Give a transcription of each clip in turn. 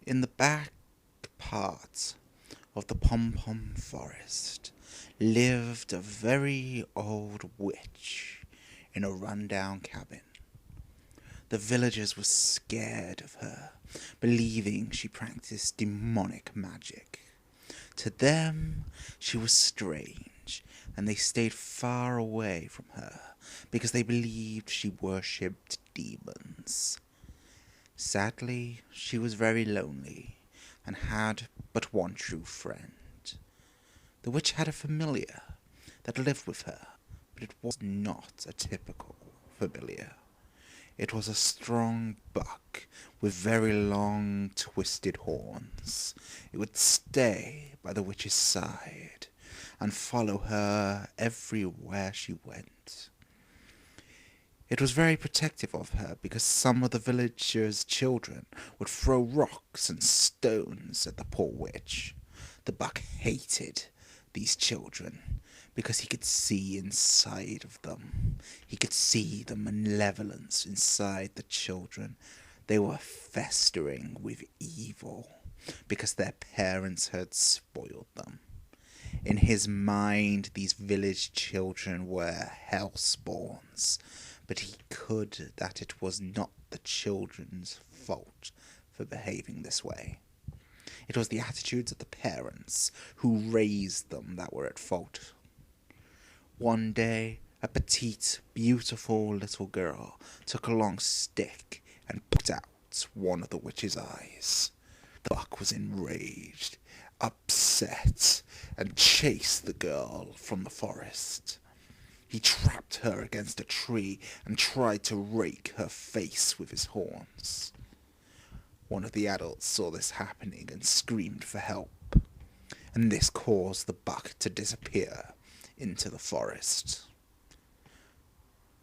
In the back part of the pom-pom forest lived a very old witch in a run-down cabin. The villagers were scared of her, believing she practiced demonic magic. To them, she was strange, and they stayed far away from her because they believed she worshipped demons. Sadly, she was very lonely and had but one true friend. The witch had a familiar that lived with her, but it was not a typical familiar. It was a strong buck with very long, twisted horns. It would stay by the witch's side and follow her everywhere she went. It was very protective of her because some of the villagers' children would throw rocks and stones at the poor witch. The buck hated these children because he could see inside of them. He could see the malevolence inside the children. They were festering with evil because their parents had spoiled them. In his mind, these village children were hell spawns, but he could that it was not the children's fault for behaving this way. It was the attitudes of the parents who raised them that were at fault. One day, a petite, beautiful little girl took a long stick and poked out one of the witch's eyes. The buck was enraged, upset, and chased the girl from the forest. He trapped her against a tree and tried to rake her face with his horns. One of the adults saw this happening and screamed for help, and this caused the buck to disappear into the forest.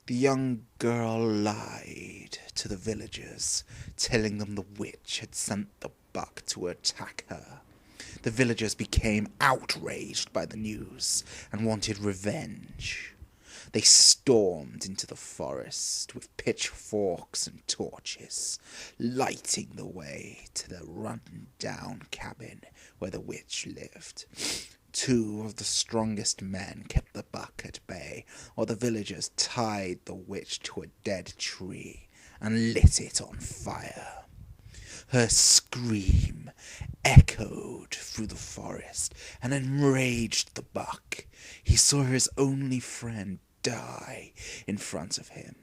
The young girl lied to the villagers, telling them the witch had sent the buck to attack her. The villagers became outraged by the news and wanted revenge. They stormed into the forest with pitchforks and torches, lighting the way to the run-down cabin where the witch lived. Two of the strongest men kept the buck at bay, while the villagers tied the witch to a dead tree and lit it on fire. Her scream echoed through the forest and enraged the buck. He saw his only friend die in front of him.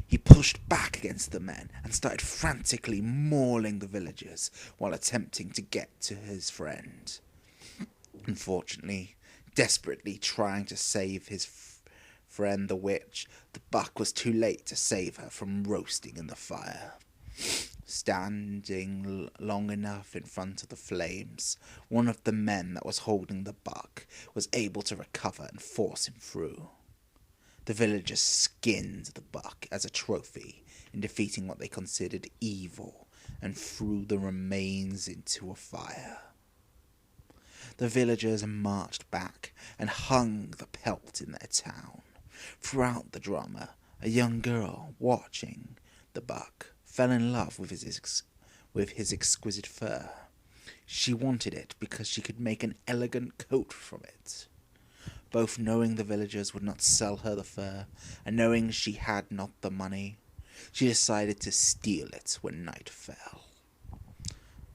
He pushed back against the men and started frantically mauling the villagers while attempting to get to his friend. Unfortunately, desperately trying to save his friend the witch, the buck was too late to save her from roasting in the fire. Standing long enough in front of the flames, one of the men that was holding the buck was able to recover and force him through. The villagers skinned the buck as a trophy in defeating what they considered evil and threw the remains into a fire. The villagers marched back and hung the pelt in their town. Throughout the drama, a young girl watching the buck fell in love with his exquisite fur. She wanted it because she could make an elegant coat from it. Both knowing the villagers would not sell her the fur, and knowing she had not the money, she decided to steal it when night fell.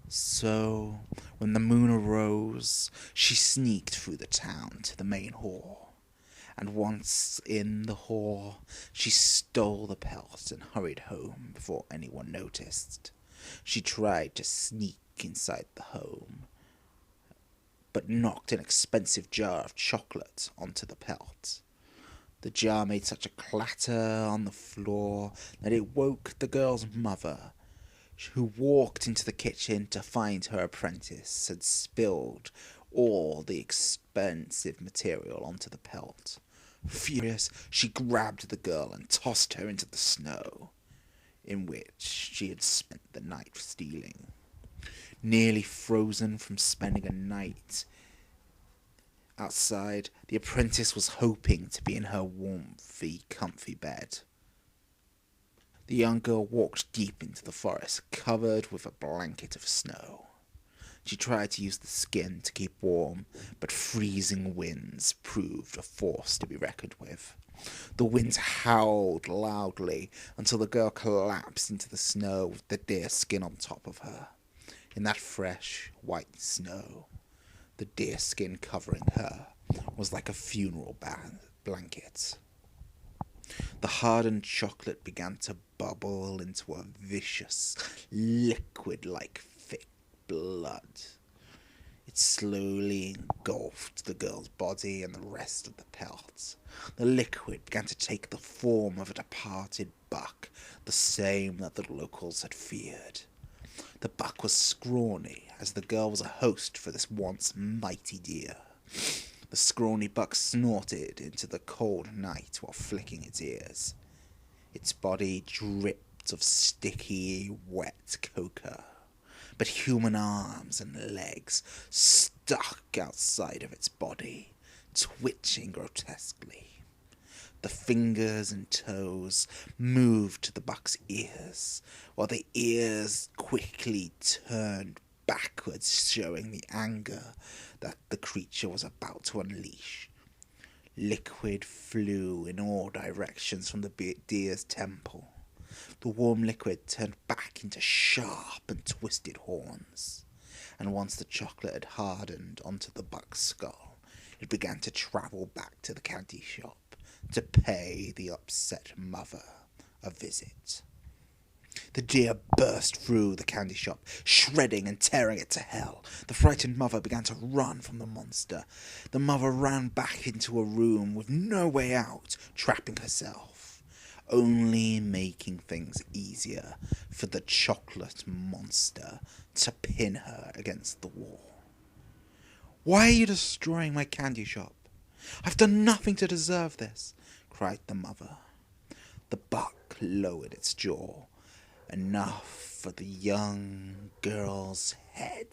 So, when the moon arose, she sneaked through the town to the main hall, and once in the hall, she stole the pelt and hurried home before anyone noticed. She tried to sneak inside the home, but knocked an expensive jar of chocolate onto the pelt. The jar made such a clatter on the floor that it woke the girl's mother, who walked into the kitchen to find her apprentice had spilled all the expensive material onto the pelt. Furious, she grabbed the girl and tossed her into the snow, in which she had spent the night stealing. Nearly frozen from spending a night outside, the apprentice was hoping to be in her warmthy, comfy bed. The young girl walked deep into the forest, covered with a blanket of snow. She tried to use the skin to keep warm, but freezing winds proved a force to be reckoned with. The winds howled loudly until the girl collapsed into the snow with the deer skin on top of her. In that fresh, white snow, the deer skin covering her was like a funeral blanket. The hardened chocolate began to bubble into a vicious, liquid-like thick blood. It slowly engulfed the girl's body and the rest of the pelt. The liquid began to take the form of a departed buck, the same that the locals had feared. The buck was scrawny, as the girl was a host for this once mighty deer. The scrawny buck snorted into the cold night while flicking its ears. Its body dripped of sticky, wet coca, but human arms and legs stuck outside of its body, twitching grotesquely. The fingers and toes moved to the buck's ears, while the ears quickly turned backwards, showing the anger that the creature was about to unleash. Liquid flew in all directions from the deer's temple. The warm liquid turned back into sharp and twisted horns, and once the chocolate had hardened onto the buck's skull, it began to travel back to the candy shop to pay the upset mother a visit. The deer burst through the candy shop, shredding and tearing it to hell. The frightened mother began to run from the monster. The mother ran back into a room with no way out, trapping herself, only making things easier for the chocolate monster to pin her against the wall. "Why are you destroying my candy shop? I've done nothing to deserve this," cried the mother. The buck lowered its jaw, enough for the young girl's head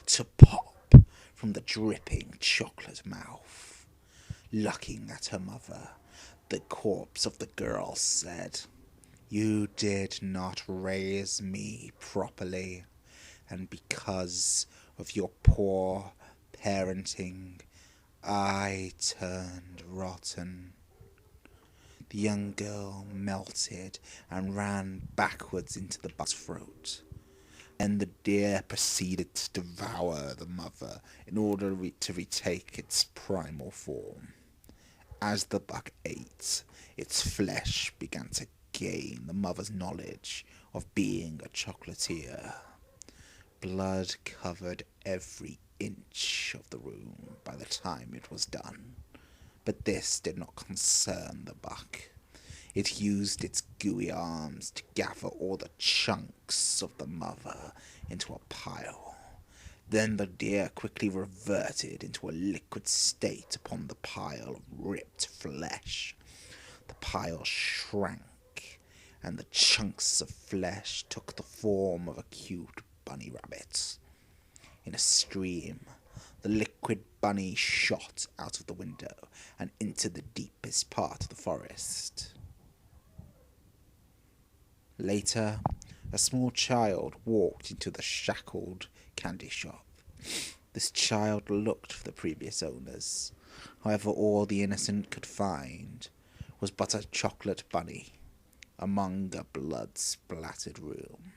to pop from the dripping chocolate mouth. Looking at her mother, the corpse of the girl said, "You did not raise me properly, and because of your poor parenting, I turned rotten." The young girl melted and ran backwards into the buck's throat. And the deer proceeded to devour the mother in order to retake its primal form. As the buck ate, its flesh began to gain the mother's knowledge of being a chocolatier. Blood covered every inch of the room by the time it was done. But this did not concern the buck. It used its gooey arms to gather all the chunks of the mother into a pile. Then the deer quickly reverted into a liquid state upon the pile of ripped flesh. The pile shrank, and the chunks of flesh took the form of a cute bunny rabbit. In a stream, the liquid bunny shot out of the window and into the deepest part of the forest. Later, a small child walked into the shackled candy shop. This child looked for the previous owners. However, all the innocent could find was but a chocolate bunny among a blood-splattered room.